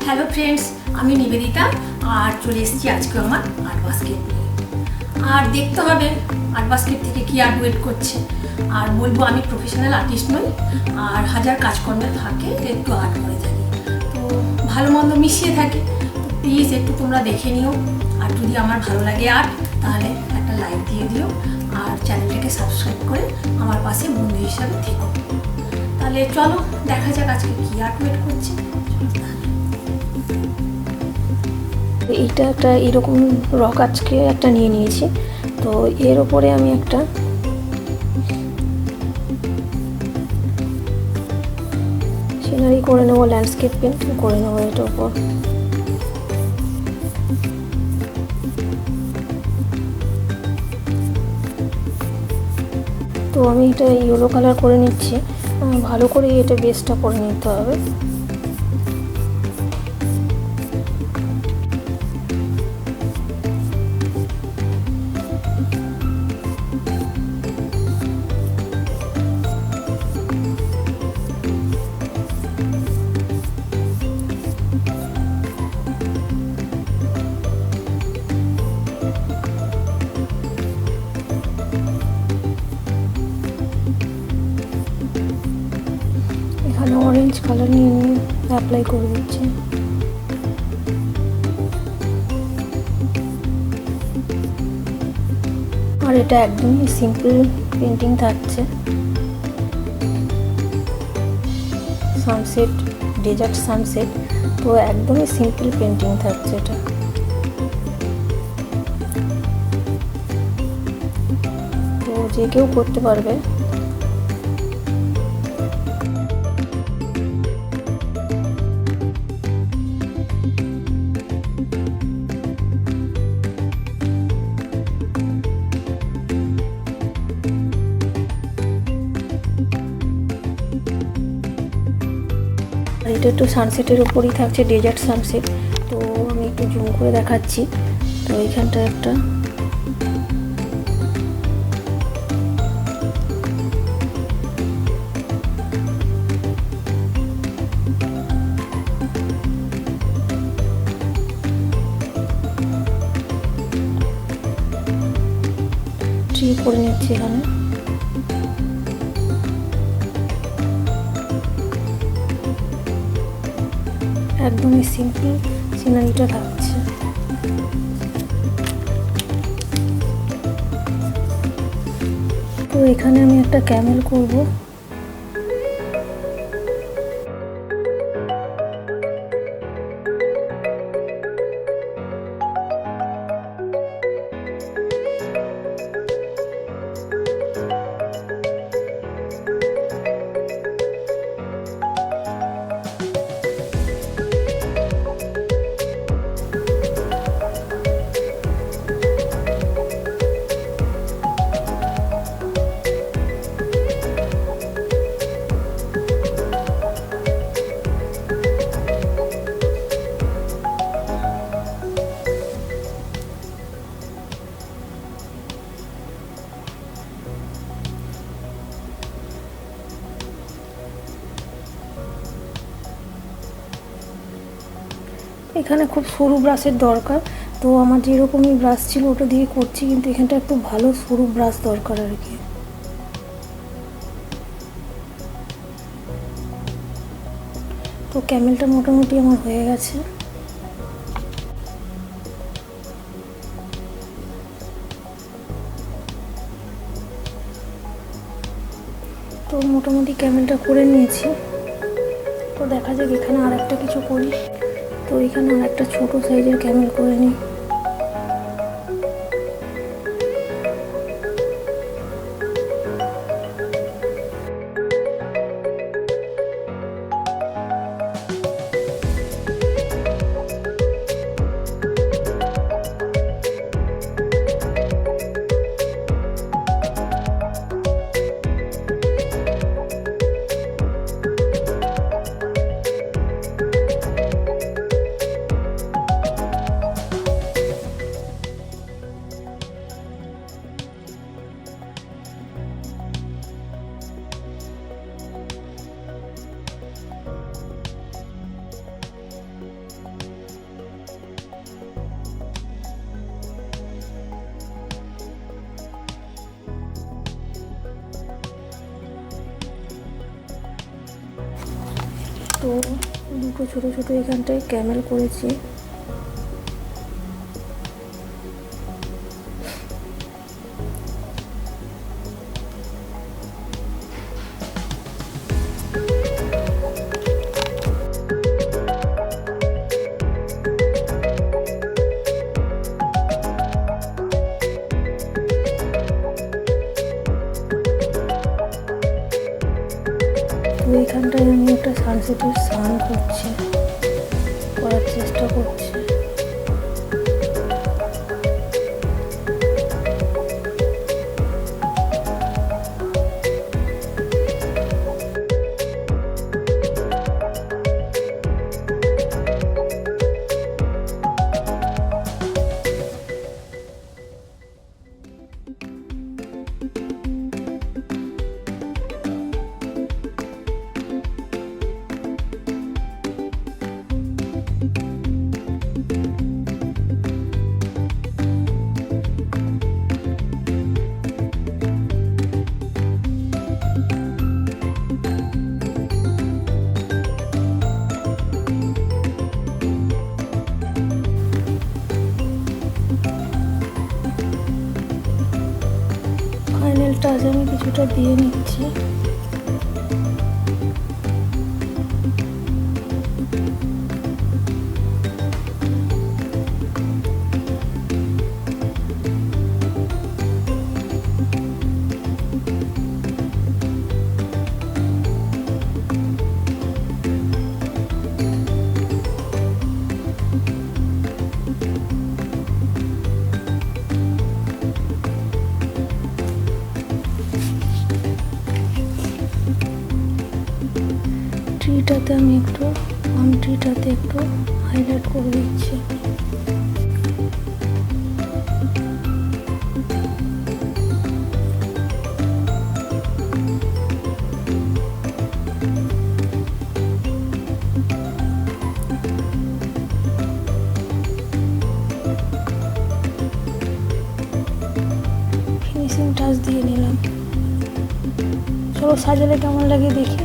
Hello friends, আমি নিবেদিতা আর চলে এসেছি আজকে আমার আর্ট বাস্কেট নিয়ে। আর দেখতে হবে আর্ট বাস্কেট থেকে কী আর্ট ওয়েট করছে। আর বলবো আমি প্রফেশনাল আর্টিস্ট নই, আর হাজার কাজকর্মের ফাঁকে একটু আর্ট করে থাকি, তো ভালো মন্দ মিশিয়ে থাকে। তো প্লিজ একটু তোমরা দেখে নিও, আর যদি আমার ভালো লাগে আর্ট তাহলে একটা লাইক দিয়ে দিও, আর চ্যানেলটাকে সাবস্ক্রাইব করে আমার পাশে বন্ধু হিসাবে থেকো। তাহলে চলো দেখা যাক আজকে কী আর্ট ওয়েট করছে। এইটা একটা এরকম রক আজকে একটা নিয়ে নিয়েছি, তো এর ওপরে আমি একটা সিনারি করে নেবো, ল্যান্ডস্কেপ পেন্টিং করে নেবো এটার ওপর। তো আমি এটা ইয়েলো কালার করে নিচ্ছি, ভালো করে এটা বেসটা করে নিতে হবে। এখানে অরেঞ্জ কালার নিয়ে অ্যাপ্লাই করে দিচ্ছি। আর এটা একদমই সিম্পল পেন্টিং থাকছে, সানসেট, ডেজার্ট সানসেট, তো একদমই সিম্পল পেন্টিং থাকছে এটা। তো যে কেউ করতে পারবে। আর এটা একটু সানসেটের উপরই থাকছে, ডেজার্ট সানসেট। তো আমি একটু জুম করে দেখাচ্ছি। তো এইখানটা একটা ট্রি করে নিচ্ছি এখানে। একদমই সিম্পল সিনারিটা থাকছে। তো এখানে আমি একটা ক্যামেল করব। এখানে খুব সরু ব্রাশের দরকার, তো আমার যেরকমই ব্রাশ ছিল ওটা দিয়ে করছি, কিন্তু এখানটা একটু ভালো সরু ব্রাশ দরকার আর কি। তো ক্যামেলটা মোটামুটি আমার হয়ে গেছে। তো মোটামুটি ক্যামেলটা করে নিয়েছি। তো দেখা যাক এখানে আর একটা কিছু করি। তো এখানে আর একটা ছোট সাইজের ক্যামেল করে নিই। তো দুটো ছোটো ছোটো এখানটায় ক্যামেল করেছি। তো এইখানটায় আমি একটা সানসেটের সান করার চেষ্টা করছি। ফাইনাল টাচ আমি কিছুটা দিয়ে নিচ্ছি। ট্রিটাতে আমি একটু পাম ট্রিটাতে একটু হাইলাইট করে দিচ্ছি। ফিনিশিং টাচ দিয়ে নিলাম। চলো সাজালে কেমন লাগে দেখি।